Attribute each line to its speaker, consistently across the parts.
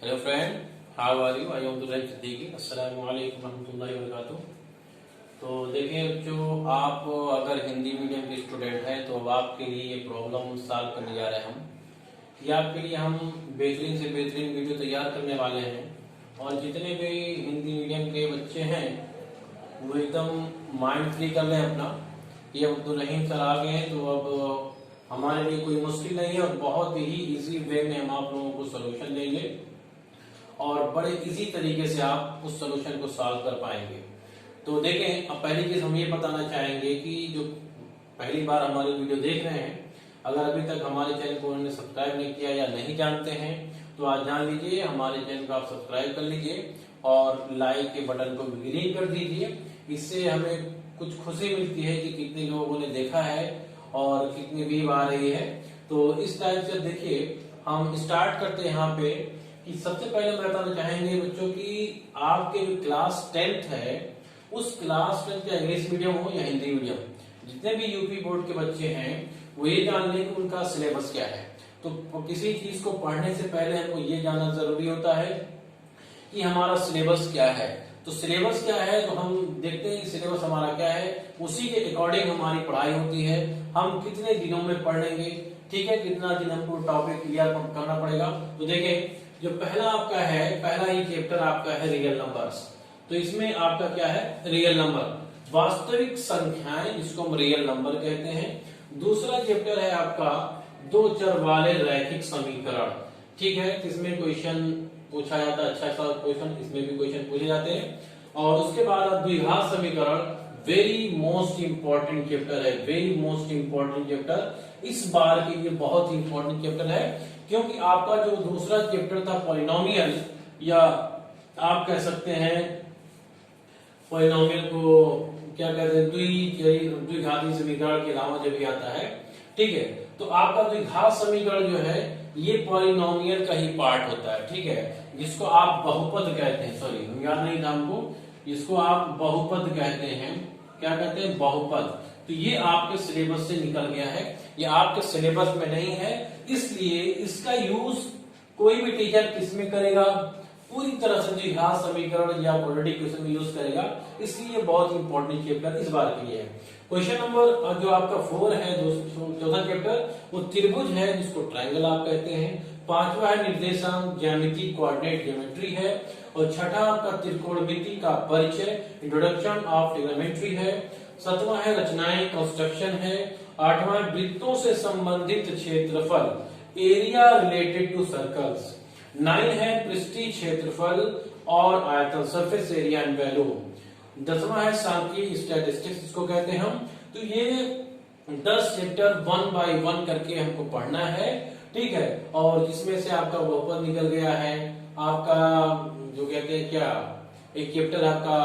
Speaker 1: Hello friend, how are you? I am Durrain Siddiqui. अस्सलामु अलैकुम रहमतुल्लाहि व बरकातुहू। तो देखिए, जो आप अगर हिंदी मीडियम के स्टूडेंट हैं तो अब आपके लिए ये प्रॉब्लम सॉल्व करने जा रहे हैं हम कि आपके लिए हम बेहतरीन से बेहतरीन वीडियो तैयार करने वाले हैं। और जितने भी हिंदी मीडियम के बच्चे हैं वो एकदम माइंड फ्री कर लें अपना। ये अब्दुल रहीम सर आ गए हैं तो अब हमारे लिए कोई मुश्किल नहीं है और बहुत ही इजी वे में हम आप लोगों को सोल्यूशन देंगे और बड़े इजी तरीके से आप उस सोल्यूशन को सॉल्व कर पाएंगे। तो देखें, अब पहली चीज हम ये बताना चाहेंगे कि जो पहली बार हमारी वीडियो देख रहे हैं, अगर अभी तक हमारे चैनल को उन्होंने सब्सक्राइब नहीं किया या नहीं जानते हैं तो आज जान लीजिए, हमारे चैनल को आप सब्सक्राइब कर लीजिए और लाइक के बटन को ग्रीन कर दीजिए। इससे हमें कुछ खुशी मिलती है कि कितने लोगों ने देखा है और कितनी व्यू आ रही है। तो इस टाइप से देखिए, हम स्टार्ट करते हैं यहाँ पे कि सबसे पहले हम बताना चाहेंगे बच्चों की आपके जो क्लास 10th है उस क्लास 10th का इंग्लिश मीडियम हो या हिंदी मीडियम, जितने भी यूपी बोर्ड के बच्चे हैं वो ये जान लें कि उनका सिलेबस क्या है। तो किसी चीज को पढ़ने से पहले हमको ये जानना जरूरी होता है कि हमारा सिलेबस क्या है। तो सिलेबस क्या है तो हम देखते हैं कि सिलेबस हमारा क्या है, उसी के अकॉर्डिंग हमारी पढ़ाई होती है। हम कितने दिनों में पढ़ लेंगे, ठीक है, कितना दिन हमको टॉपिक क्लियर करना पड़ेगा। तो देखें, जो पहला आपका है, पहला ही चैप्टर आपका है रियल नंबर्स। तो इसमें आपका क्या है, रियल नंबर, वास्तविक संख्याएं, जिसको हम रियल नंबर कहते हैं। दूसरा चैप्टर है आपका दो चर वाले रैखिक समीकरण, ठीक है, इसमें क्वेश्चन पूछा जाता है, अच्छा सा क्वेश्चन, इसमें भी क्वेश्चन पूछे जाते हैं। और उसके बाद द्विघात समीकरण, वेरी मोस्ट इंपॉर्टेंट चैप्टर है, वेरी मोस्ट इंपॉर्टेंट चैप्टर इस बार के लिए बहुत इंपॉर्टेंट चैप्टर है, क्योंकि आपका जो दूसरा चैप्टर था पॉलिनोमियल, या आप कह सकते हैं पॉलिनोमियल को क्या कहते हैं, द्विघाती समीकरण के अलावा जब भी आता है, ठीक है, तो आपका द्विघात समीकरण जो है ये पॉलिनोमियल का ही पार्ट होता है, ठीक है, जिसको आप बहुपद कहते हैं। सॉरी, हम याद नहीं था हमको, जिसको आप बहुपद कहते हैं। क्या कहते हैं, बहुपद। तो ये आपके सिलेबस से निकल गया है, ये आपके सिलेबस में नहीं है, इसलिए इसका यूज कोई भी टीचर किसमें करेगा, पूरी तरह से द्विघात समीकरण या क्वाड्रेटिक इक्वेशन में यूज करेगा। इसलिए बहुत इंपॉर्टेंट चैप्टर इस बार के लिए है। क्वेश्चन नंबर जो आपका 4 है, चौथा चैप्टर, वो त्रिभुज है, जिसको ट्रायंगल आप कहते हैं। पांचवा है निर्देशांक ज्यामिति, कोऑर्डिनेट ज्योमेट्री है। और छठा आपका त्रिकोणमिति का परिचय, इंट्रोडक्शन ऑफ ट्रिग्नोमेट्री है। सातवां है रचनाएं, कंस्ट्रक्शन है। आठवां वृत्तों से संबंधित क्षेत्रफल, एरिया रिलेटेड टू सर्कल्स। 9 है पृष्ठीय क्षेत्रफल और आयतन, सरफेस एरिया एंड वैल्यू। 10वां है सांख्यिकी, स्टैटिस्टिक्स इसको कहते हैं हम। तो ये 10 चैप्टर 1 बाय 1 करके हमको पढ़ना है, ठीक है। और जिसमें से आपका बहुपद निकल गया है, आपका जो कहते हैं क्या, एक चैप्टर आपका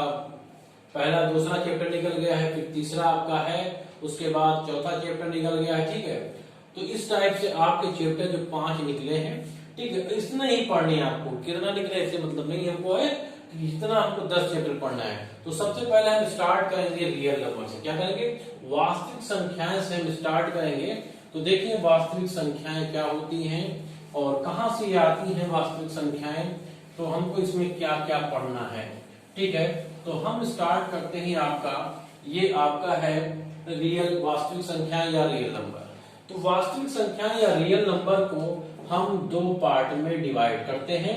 Speaker 1: पहला दूसरा चैप्टर निकल गया है, फिर तीसरा आपका है, उसके बाद चौथा चैप्टर निकल गया है, ठीक है। तो इस टाइप से आपके चैप्टर जो 5 निकले हैं, ठीक है, इतना ही पढ़नी है आपको, कितना निकले इससे मतलब नहीं हमको है कि इतना हमको 10 चैप्टर पढ़ना है। तो सबसे पहले हम स्टार्ट करेंगे रियल नंबर से। क्या करेंगे, वास्तविक संख्याएं से हम स्टार्ट करेंगे। तो देखिए वास्तविक संख्याएं क्या होती हैं और कहां से आती हैं वास्तविक संख्याएं, तो हमको इसमें क्या क्या पढ़ना है, ठीक है। तो हम स्टार्ट करते हैं, आपका ये आपका है रियल वास्तविक संख्याएं या रियल नंबर। तो वास्तविक संख्याएं या रियल नंबर को हम 2 पार्ट में डिवाइड करते हैं।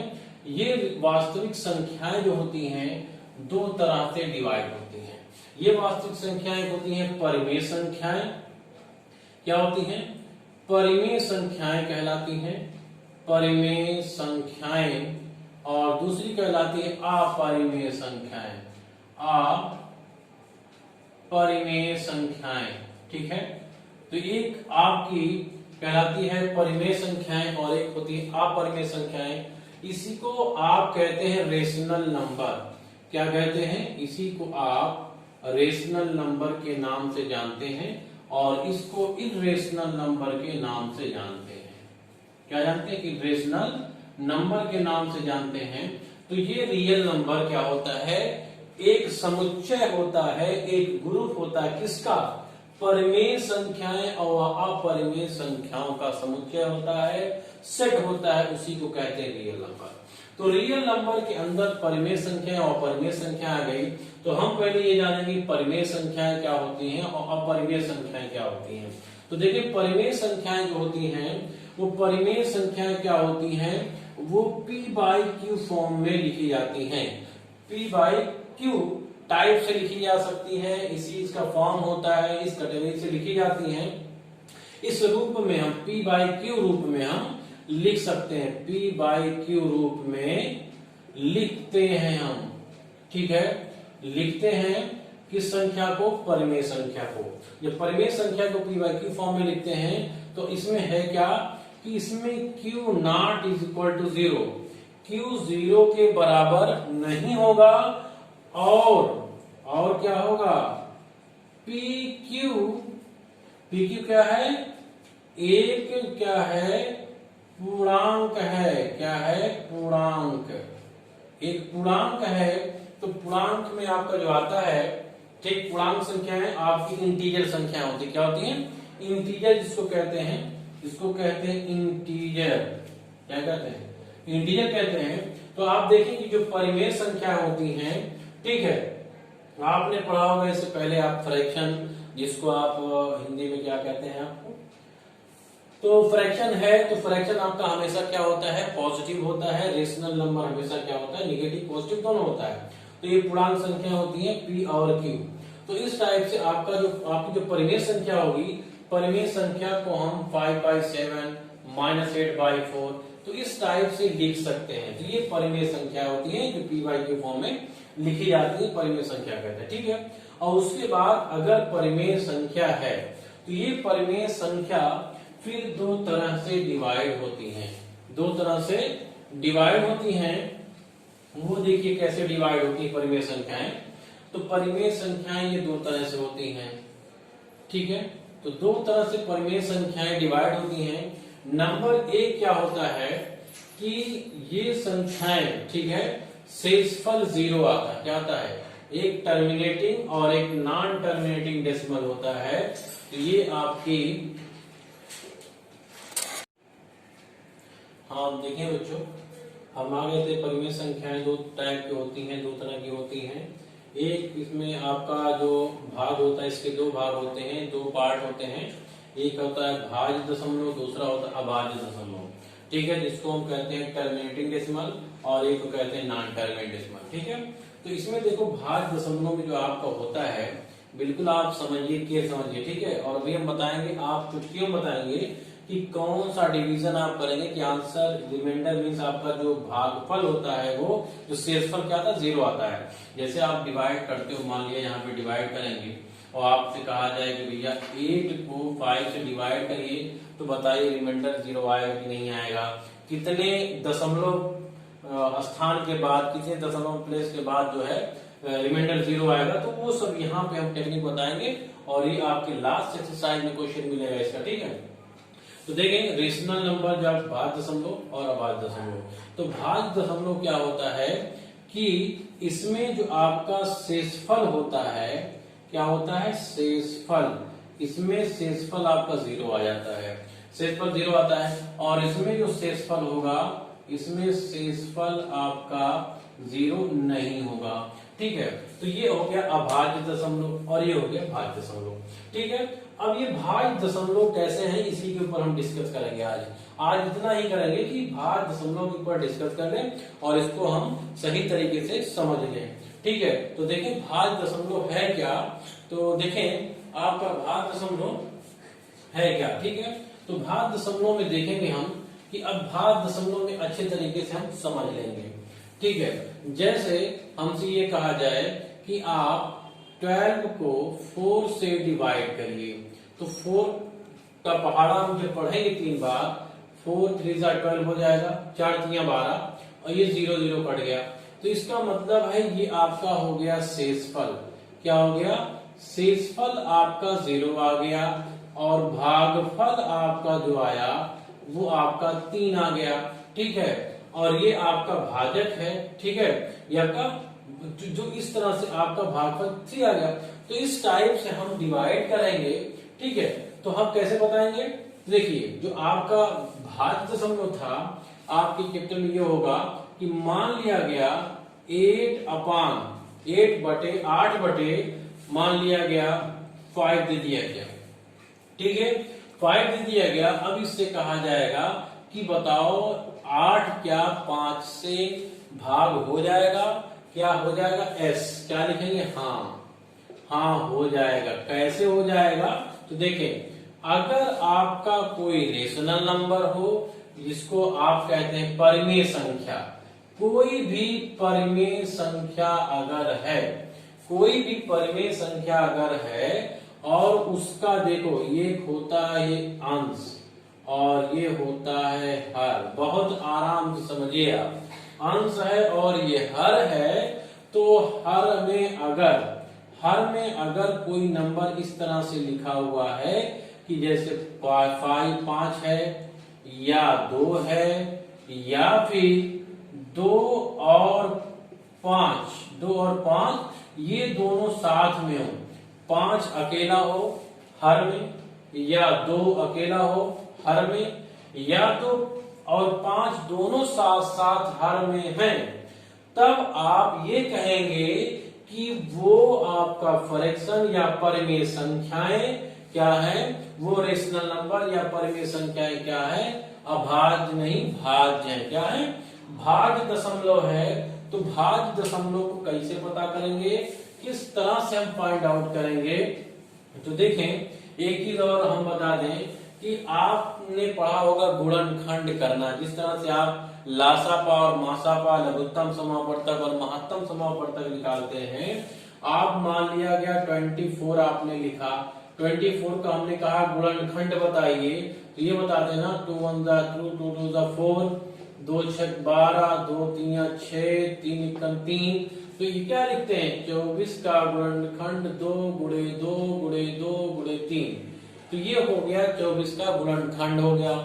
Speaker 1: ये वास्तविक संख्याएं जो होती हैं 2 तरह से डिवाइड होती हैं। ये वास्तविक संख्याएं होती हैं परिमेय संख्याएं। क्या होती हैं, परिमेय संख्याएं कहलाती हैं, परिमेय संख्याएं। और दूसरी कहलाती है अपरिमेय संख्याएं, अपरिमेय संख्याएं, ठीक है। तो एक आपकी कहलाती है परिमेय संख्याएं और एक होती है अपरिमेय संख्याएं। इसी को आप कहते हैं रेशनल नंबर। क्या कहते हैं, इसी को आप रेशनल नंबर के नाम से जानते हैं और इसको इर्रेशनल नंबर के नाम से जानते हैं। क्या जानते हैं, इर्रेशनल नंबर के नाम से जानते हैं। तो ये रियल नंबर क्या होता है, एक समुच्चय होता है, एक ग्रुप होता है, किसका, परिमेय संख्याएं और अपरिमेय संख्याओं का समुच्चय होता है, सेट होता है, उसी को कहते हैं रियल नंबर। तो रियल नंबर के अंदर परिमेय संख्याएं और अपरिमेय संख्या आ गई। तो हम पहले ये जानेंगे परिमेय संख्याएं क्या होती हैं और अपरिमेय संख्याएं क्या होती हैं। तो देखिए परिमेय संख्याएं जो होती हैं वो परिमेय संख्याएं क्या होती हैं, वो p/q फॉर्म में लिखी जाती हैं। p/q टाइप से लिखी जा सकती है, इसी इसका फॉर्म होता है, इस कैटेगरी से लिखी जाती हैं। इस रूप में हम p/q रूप में हम लिख सकते हैं, p/q रूप में लिखते हैं हम, ठीक है। लिखते हैं किस संख्या को, परिमेय संख्या को। जब परिमेय संख्या को p/q फॉर्म में लिखते हैं तो इसमें है क्या कि इसमें q not is equal to 0, q 0 के बराबर नहीं होगा और क्या होगा, pq क्या है, एक क्या है, पूर्णांक है। क्या है, पूर्णांक, एक पूर्णांक है। तो पूर्णांक में आपका जो आता है, ठीक, पूर्णांक संख्या है आपकी इंटीजर संख्या होती है। क्या होती है, इंटीजर जिसको कहते हैं, इसको कहते हैं इंटीजर। क्या कहते हैं, इंटीजर कहते हैं। तो आप देखेंगे जो परिमेय संख्या होती हैं, ठीक है, आपने पढ़ा होगा इससे पहले आप फ्रैक्शन, जिसको आप हिंदी में क्या कहते हैं आपको, तो फ्रैक्शन है। तो फ्रैक्शन आपका हमेशा क्या होता है, पॉजिटिव होता है। रेशनल नंबर हमेशा क्या होता है, निगेटिव पॉजिटिव दोनों होता है। तो ये पूर्णांक संख्या होती है p और q। तो इस टाइप से आपकी जो परिमेय संख्या होगी, परिमेय संख्या को हम 5/7 -8/4 तो इस टाइप से लिख सकते हैं। तो ये परिमेय संख्या होती है जो p/q फॉर्म में लिखी जाती है, परिमेय संख्या कहते हैं, ठीक है। और उसके बाद अगर परिमेय संख्या है तो ये परिमेय संख्या फिर दो तरह से डिवाइड होती हैं, दो तरह से डिवाइड होती हैं। वो देखिए कैसे डिवाइड होती है परिमेय संख्याएं। तो परिमेय संख्याएं ये दो तरह से होती हैं, ठीक है। तो दो तरह से परिमेय संख्याएं डिवाइड होती हैं। नंबर एक क्या होता है कि ये संख्याएं, ठीक है, शेषफल 0 आता है। क्या आता है, एक टर्मिनेटिंग और एक नॉन टर्मिनेटिंग डेसिमल होता है। तो ये आपकी, हाँ देखिए बच्चों, हम आ गए थे परिमेय संख्याएं दो टाइप की होती हैं, दो तरह की होती हैं। एक इसमें आपका जो भाग होता है, इसके दो भाग होते हैं, दो पार्ट होते हैं। एक होता है भाज्य दशमलव, दूसरा होता है अभाज्य दशमलव, ठीक है, जिसको हम कहते हैं टर्मिनेटिंग डेसिमल और एक को कहते हैं नॉन टर्मिनेटिंग डेसिमल, ठीक है। तो इसमें देखो भाज्य दशमलव में जो आपका होता है, बिल्कुल आप समझिए के समझिए, ठीक है। और अभी हम बताएंगे आपको, क्यों बताएंगे कि कौन सा डिवीजन आप करेंगे कि आंसर रिमाइंडर मींस आपका जो भागफल होता है वो जो शेषफल क्या आता है, 0 आता है। जैसे आप डिवाइड करते हो, मान लिया यहाँ पे डिवाइड करेंगे और आपसे कहा जाए कि भैया 8 को 5 से डिवाइड करिए, तो बताइए रिमाइंडर 0 आएगा कि नहीं आएगा, कितने दशमलव स्थान के बाद, कितने दशमलव प्लेस के बाद जो है रिमाइंडर 0 आएगा। तो वो सब यहाँ पे हम टेक्निक बताएंगे और ये आपके लास्ट एक्सरसाइज में क्वेश्चन मिलेगा इसका, ठीक है। तो देखें रेशनल नंबर जब भाज्य दशमलव और अभाज्य दशमलव। तो भाज्य दशमलव क्या होता है कि इसमें जो आपका शेषफल होता है, क्या होता है, शेषफल, इसमें शेषफल आपका 0 आ जाता है, शेषफल 0 आता है। और इसमें जो शेषफल होगा, इसमें शेषफल आपका 0 नहीं होगा, ठीक है। तो ये हो गया अभाज्य दशमलव और ये हो गया भाज्य दशमलव, ठीक है। अब ये भाज्य दशमलव कैसे हैं, इसी के ऊपर हम डिस्कस करेंगे आज इतना ही करेंगे कि भाज्य दशमलव के ऊपर डिस्कस कर लें और इसको हम सही तरीके से समझ लें, ठीक है। तो देखें भाज्य दशमलव है क्या, तो देखें आपका भाज्य दशमलव है क्या, ठीक है। तो भाज्य दशमलव में देखेंगे हम कि अब भाज्य दशमलव में अच्छे तरीके से हम समझ लेंगे, ठीक है। जैसे हमसे ये कहा जाए कि आप 12 को 4 से डिवाइड करिए, तो 4 का पहाड़ा हम जब पढ़ेंगे 3 बार, 4 3 12 हो जाएगा, 4 3 12 और ये 0 0 कट गया। तो इसका मतलब है ये आपका हो गया शेषफल। क्या हो गया, शेषफल आपका 0 आ गया और भागफल आपका जो आया वो आपका 3 आ गया, ठीक है। और ये आपका भाजक है, ठीक है, ये आपका जो इस तरह से आपका भागफल 3 आ गया। तो इस टाइप से हम डिवाइड करेंगे, ठीक है। तो हम कैसे बताएंगे, देखिए जो आपका भाज्य दशमलव था आपके कैपिटल में ये होगा कि मान लिया गया 8 बटे मान लिया गया 5 दे दिया गया, ठीक है, 5 दे दिया गया। अब इससे कहा जाएगा कि बताओ 8 क्या 5 से भाग हो जाएगा, क्या हो जाएगा, एस क्या लिखेंगे, हाँ हो जाएगा। कैसे हो जाएगा, तो देखें अगर आपका कोई रेशनल नंबर हो जिसको आप कहते हैं परिमेय संख्या, कोई भी परिमेय संख्या अगर है, कोई भी परिमेय संख्या अगर है और उसका देखो ये होता है अंश और ये होता है हर, बहुत आराम से समझिए आप, अंश है और ये हर है, तो हर में अगर कोई नंबर इस तरह से लिखा हुआ है कि जैसे 5 है या 2 है या फिर 2 और 5 ये दोनों साथ में हो, 5 अकेला हो हर में या 2 अकेला हो हर में या तो और 5 दोनों साथ साथ हर में हैं, तब आप ये कहेंगे कि वो आपका फ्रैक्शन या परिमेय संख्याएं क्या है, वो रेशनल नंबर या परिमेय संख्याएं क्या है, अभाज्य नहीं भाज्य है। क्या है, भाज्य दशमलव है। तो भाज्य दशमलव को कैसे पता करेंगे, किस तरह से हम फाइंड आउट करेंगे, तो देखें एक चीज और हम बता दें कि आपने पढ़ा होगा गुणनखंड करना, जिस तरह से आप लासापा और मासापा, लघुत्तम समापवर्तक और महत्तम समापवर्तक निकालते हैं। आप मान लिया गया 24 आपने लिखा, 24 का हमने कहा गुणनखंड बताइए, तो ये बता देना 2 1 2 2 2 4, 2 6 12, 2 3 6, 3 1 3। तो ये क्या लिखते हैं, 24 का गुणनखंड 2 गुणे 2 गुणे 2 गुणे 3। तो ये हो गया 24 का गुणनखंड हो गया।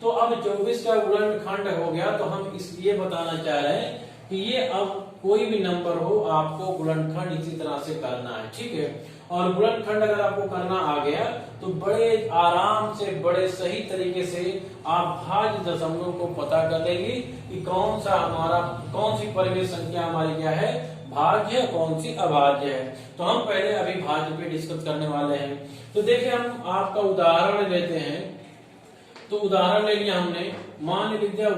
Speaker 1: तो अब 24 का गुणनखंड हो गया, तो हम इसलिए बताना चाह रहे हैं कि ये अब कोई भी नंबर हो आपको गुणनखंड इसी तरह से करना है, ठीक है। और गुणनखंड अगर आपको करना आ गया तो बड़े आराम से, बड़े सही तरीके से आप भाज्य दशमलव को पता कर लेंगे कि कौन सी परिमेय संख्या हमारी क्या है, भाज्य है, कौन सी अभाज्य है। तो हम पहले अभी भाज्य पे डिस्कस करने वाले हैं। तो देखिए हम आपका उदाहरण लेते हैं। तो उदाहरण ले लिया हमने, मान लिख दिया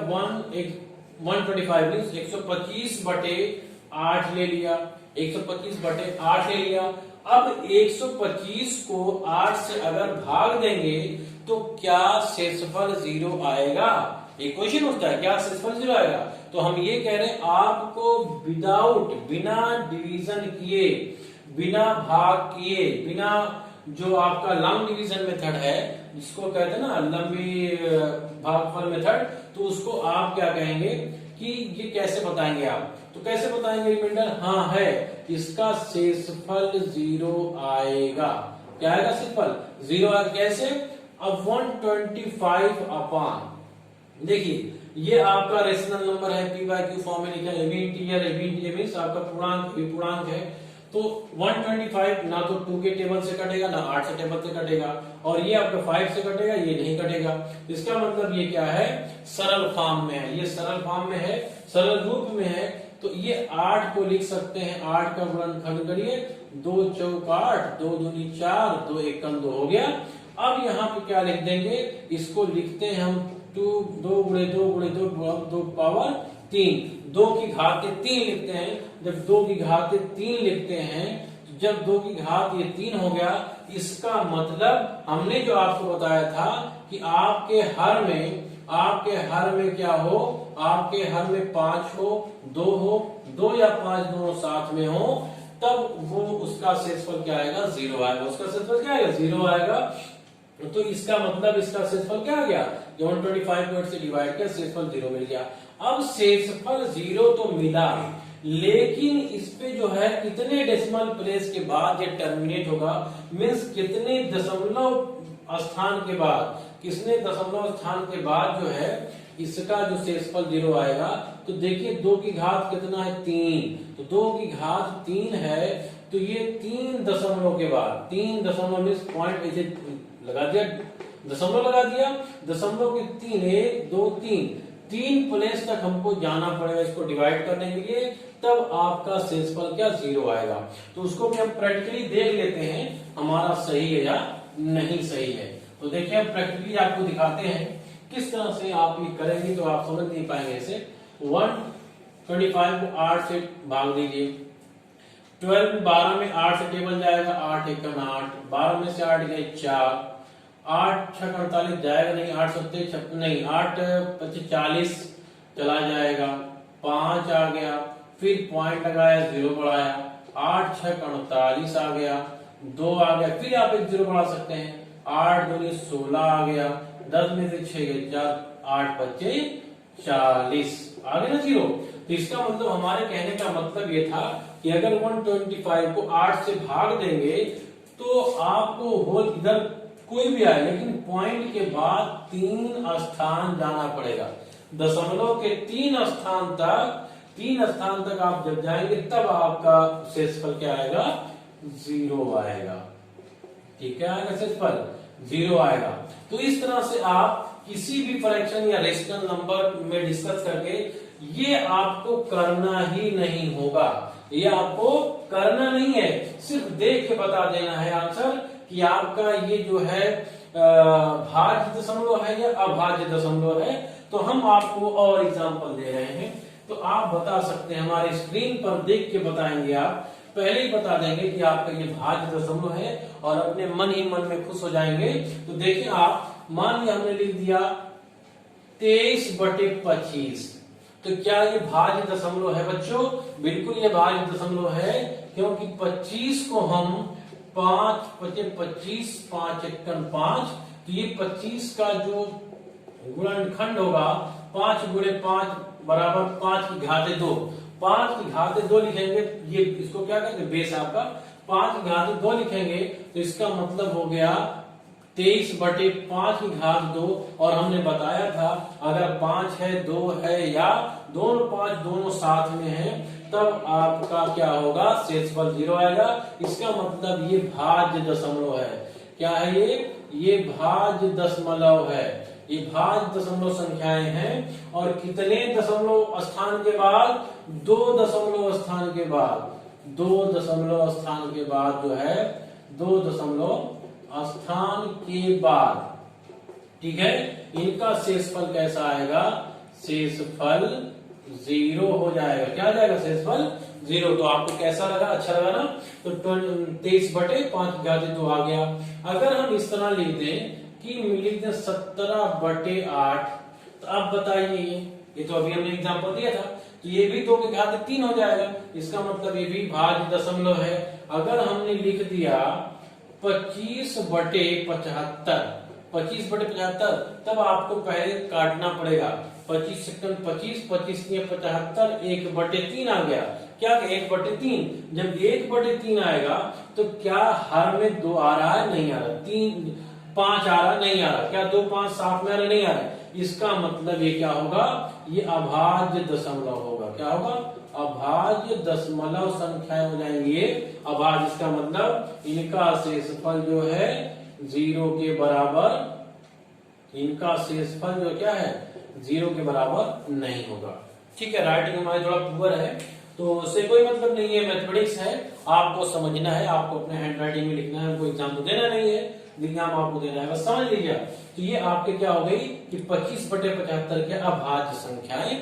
Speaker 1: 125 125 बटे 8 ले लिया, 125 बटे 8 ले लिया। अब 125 को 8 से अगर भाग देंगे तो क्या शेषफल 0 आएगा, एक क्वेश्चन उठता है, क्या शेषफल 0 आएगा। तो हम ये कह रहे हैं आपको बिना डिवीजन किए, बिना भाग किए, बिना जो आपका लॉन्ग डिवीजन मेथड है जिसको कहते हैं ना लंबी भागफल मेथड, तो उसको आप क्या कहेंगे कि ये कैसे बताएंगे आप, तो कैसे बताएंगे रिमाइंडर, हाँ है, इसका शेषफल 0 आएगा। क्या आएगा, शेषफल 0 आएगा। कैसे, अब 125 अपान, देखिए ये आपका रेशनल नंबर है, पी बाय क्यू फॉर्म में लिखा है, ए मींस आपका पूर्णांक है। तो 125 ना तो 2 के टेबल से कटेगा ना 8 से टेबल से कटेगा, और ये आपका 5 से कटेगा, ये नहीं कटेगा। इसका मतलब ये क्या है, सरल फॉर्म में है, ये सरल फॉर्म में है, सरल रूप में है। तो ये 8 को लिख सकते हैं, 8 का गुणनखंड करिए, 2 चौक 8, 2 दूनी 4, 2 एकम 2 हो गया। अब यहाँ पे क्या लिख देंगे, इसको लिखते हैं हम 2 गुणे 2 गुणे 2 पावर 3, 2 की घात 3 लिखते हैं। जब 2 की घात 3 लिखते हैं, जब 2 की घात ये 3 हो गया, इसका मतलब हमने जो आपको बताया था कि आपके हर में क्या हो, आपके हर में 5 हो, 2 या 5 दोनों साथ में हो, तब वो उसका शेषफल क्या आएगा, 0 आएगा। उसका शेषफल क्या आएगा, 0 आएगा। तो इसका मतलब इसका शेषफल क्या आ गया, 125 को 8 से डिवाइड किया, शेषफल 0 मिल गया। अब शेषफल 0 तो मिला, लेकिन इस पे जो है कितने डेसिमल प्लेस के बाद ये टर्मिनेट होगा, मीन्स कितने दशमलव स्थान के बाद, किसने दशमलव स्थान के बाद जो है इसका जो शेषफल 0 आएगा। तो देखिए 2 की घात कितना है 3, तो 2 की घात 3 है, तो ये 3 दशमलव के बाद 3 दशमलव मीन्स पॉइंट ऐसे लगा दिया, दशमलव लगा दिया, दशमलव के 3 1 2 3 प्लेस तक हमको जाना पड़ेगा इसको डिवाइड करने के लिए, तब आपका शेषफल क्या 0 आएगा। तो उसको भी हम प्रैक्टिकली देख लेते हैं हमारा सही है या नहीं सही है। तो देखिए हम प्रैक्टिकली आपको दिखाते हैं किस तरह से आप ये करेंगे तो आप समझ नहीं पाएंगे। ऐसे 125 को 8 से भाग दीजिए, 12 में 8 से टेबल जाएगा, 8 एकम 8, 12 में से 8 गए 4, 8 6 48 जाएगा नहीं, 8 7 नहीं, 8 25 40 चला जाएगा, 5 आ गया, फिर पॉइंट लगाया 0 बढ़ाया, 8 6 48 आ गया, 2 आ गया, फिर आप एक 0 बढ़ा सकते हैं, 8 2 16 आ गया, 10 में से 6 गए 4, 8 25 40 आ गया ना 0। तो इसका मतलब हमारे कहने का मतलब ये था कि अगर 125 को 8 से भाग देंगे तो आपको होल इधर कोई भी आए लेकिन पॉइंट के बाद 3 स्थान जाना पड़ेगा, दशमलव के 3 स्थान तक आप जब जाएंगे तब आपका शेषफल क्या आएगा 0 आएगा। ठीक है, आएगा शेषफल 0 आएगा। तो इस तरह से आप किसी भी फ्रैक्शन या रेशनल नंबर में डिस्कस करके ये आपको करना ही नहीं होगा, ये आपको करना नहीं है, सिर्फ देख के बता देना है आंसर कि आपका ये जो है भाज्य दशमलव है या अभाज्य दशमलव है। तो हम आपको और एग्जांपल दे रहे हैं, तो आप बता सकते हैं, हमारे स्क्रीन पर देख के बताएंगे, आप पहले ही बता देंगे कि आपका ये भाज्य दशमलव है और अपने मन ही मन में खुश हो जाएंगे। तो देखिए आप मान लिया हमने लिख दिया 23/25, तो क्या ये भाज्य दशमलव है बच्चों? बिल्कुल ये भाज्य दशमलव है, क्योंकि 25 को हम 5 × 25 5 × 5, तो ये 25 का जो गुणनखंड होगा 5 × 5 बराबर 5 की घाते 2, 5 की घाते 2 लिखेंगे, ये इसको क्या कहते हैं बेस आपका, 5 की घाते 2 लिखेंगे तो इसका मतलब हो गया 23/5 की घात 2। और हमने बताया था अगर 5 है 2 है या दोनों 5 दोनों साथ में है तब आपका क्या होगा शेषफल 0 आएगा। इसका मतलब ये भाज्य दशमलव है। क्या है ये भाज्य दशमलव है, ये भाज्य दशमलव संख्याएं हैं। और कितने दशमलव स्थान के बाद? 2 दशमलव स्थान के बाद, 2 दशमलव स्थान के बाद जो है 2 दशमलव स्थान के बाद, ठीक है, इनका शेषफल कैसा आएगा? शेषफल 0 हो जाएगा। क्या आ जाएगा? शेषफल 0। तो आपको कैसा लगा? अच्छा लगा ना? तो 23/5 की घात 2 आ गया। अगर हम इस तरह लिख दें कि लिख दें 17/8, तो अब बताइए, ये तो अभी हमने एग्जांपल दिया था, तो ये भी 2 की घात 3 हो जाएगा। इसका मतलब ये भी भाज्य दशमलव है। अगर हमने लिख दिया 25/75, 25/75, तब आपको पहले काटना पड़ेगा। 25 सेकंड 25, 25 × 75, 1/3 आ गया। क्या 1/3? जब 1/3 आएगा तो क्या हर में 2 आ रहा है? नहीं आ रहा। 3 5 आ रहा? नहीं आ रहा। क्या 2 5 साथ में आ रहा? नहीं आ रहा। इसका मतलब ये क्या होगा? ये अभाज्य दशमलव होगा। क्या होगा? अभाज्य दशमलव संख्याएं हो जाएंगी ये अभाज्य। इसका मतलब इनका शेषफल जो है 0 के बराबर, इनका शेषफल जो क्या है 0 के बराबर नहीं होगा। ठीक है, राइटिंग हमारी थोड़ा पुअर है तो उससे कोई मतलब नहीं है, मैथमेटिक्स है, आपको समझना है, आपको अपने हैंड राइटिंग में लिखना है, कोई एग्जाम तो देना नहीं है, एग्जाम आपको देना है, बस समझ लीजिए। तो ये आपके क्या हो गई कि 25/75 के अभाज्य संख्याएं,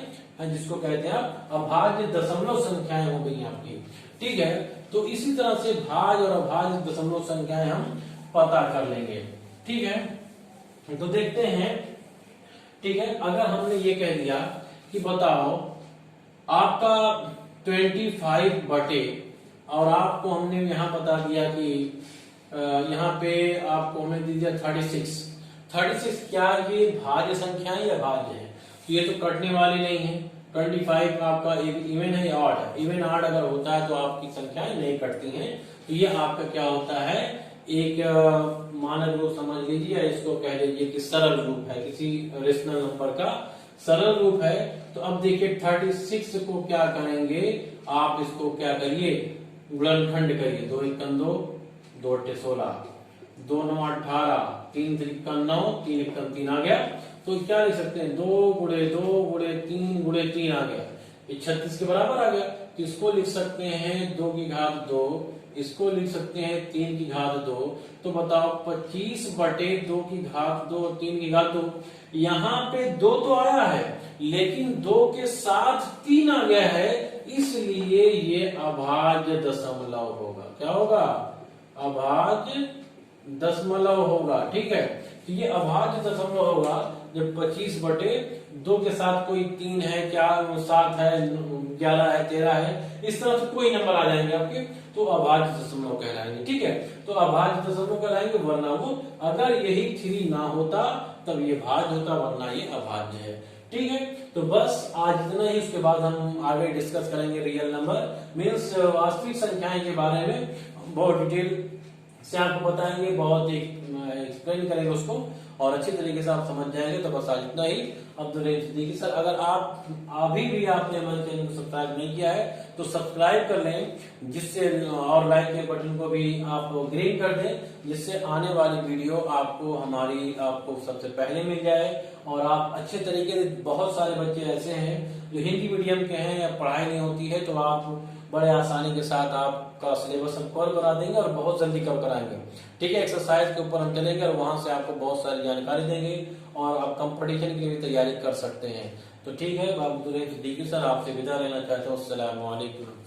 Speaker 1: जिसको कहते हैं आप अभाज्य दशमलव संख्याएं हो गई आपकी। ठीक है, तो इसी तरह से भाज्य और अभाज्य दशमलव संख्याएं हम पता कर लेंगे। ठीक है, तो देखते हैं। ठीक है, अगर हमने ये कह दिया कि बताओ आपका 25 बटे, और आपको हमने यहाँ बता दिया कि यहाँ पे आपको हमने दे दिया 36 क्या ये भाज्य संख्याएं या भाज्य है? तो ये तो कटने वाली नहीं है। 25 आपका एक इवन है या ऑड है? इवन ऑड अगर होता है तो आपकी संख्याएं नहीं कटती हैं। तो ये आपका क्या होता है? एक मानक रूप समझ लीजिए, या इसको कह लीजिए कि सरल रूप है किसी रेशनल नंबर का सरल रूप है। तो अब देखिए 36 को क्या करेंगे, आप इसको क्या करिए, गुणनखंड करिए। 2 एकम 2, 2 अट्ठे 16, 2 9 18, 3 त्रिकम 9, 3 एकम 3 आ गया। तो क्या लिख सकते हैं, 2 गुणे 2 गुणे 3 गुणे 3 आ गया, ये 36 के बराबर आ गया। तो इसको लिख सकते हैं 2 की घात 2, इसको लिख सकते हैं 3 की घात 2। तो बताओ 25 बटे 2 की घात 2, 3 की घात 2। यहाँ पे 2 तो आया है, लेकिन 2 के साथ 3 आ गया है, इसलिए ये अभाज्य दशमलव होगा। क्या होगा, अभाज्य दशमलव होगा। ठीक है, तो ये अभाज्य दशमलव होगा जब 25 बटे 2 के साथ कोई 3 है, क्या 7 है, 11 है, 13 है, इस तरह से कोई नंबर आ जाएंगे आपके, तो अभाज्य दशमलव कहलाएंगे। ठीक है, तो अभाज्य दशमलव कहलाएंगे, वरना वो अगर यही 3 ना होता तब ये भाज्य होता, वरना ये अभाज्य है। ठीक है, तो बस आज इतना ही। उसके बाद हम आगे डिस्कस करेंगे रियल नंबर मीन्स वास्तविक संख्याएं के बारे में, बहुत डिटेल से आपको बताएंगे, बहुत एक्सप्लेन करेंगे उसको, और अच्छी तरीके से आप समझ जाएंगे। तो बस आज इतना ही। अब्दुल सिद्दीकी सर, अगर आप अभी भी आपने हमारे चैनल को सब्सक्राइब नहीं किया है तो सब्सक्राइब कर लें, जिससे और लाइक के बटन को भी आप ग्रीन कर दें, जिससे आने वाली वीडियो आपको सबसे पहले मिल जाए। और आप अच्छे तरीके से, बहुत सारे बच्चे ऐसे हैं जो हिंदी मीडियम के हैं या पढ़ाई नहीं होती है, तो आप बड़े आसानी के साथ आपका सिलेबस हम कवर करा देंगे और बहुत जल्दी कवर कराएंगे। ठीक है, एक्सरसाइज के ऊपर हम चलेंगे और वहां से आपको बहुत सारी जानकारी देंगे और आप कंपटीशन के लिए तैयारी कर सकते हैं। तो ठीक है, अब्दुल सिद्दीकी सर आपसे विदा लेना चाहते हैं। अस्सलाम वालेकुम।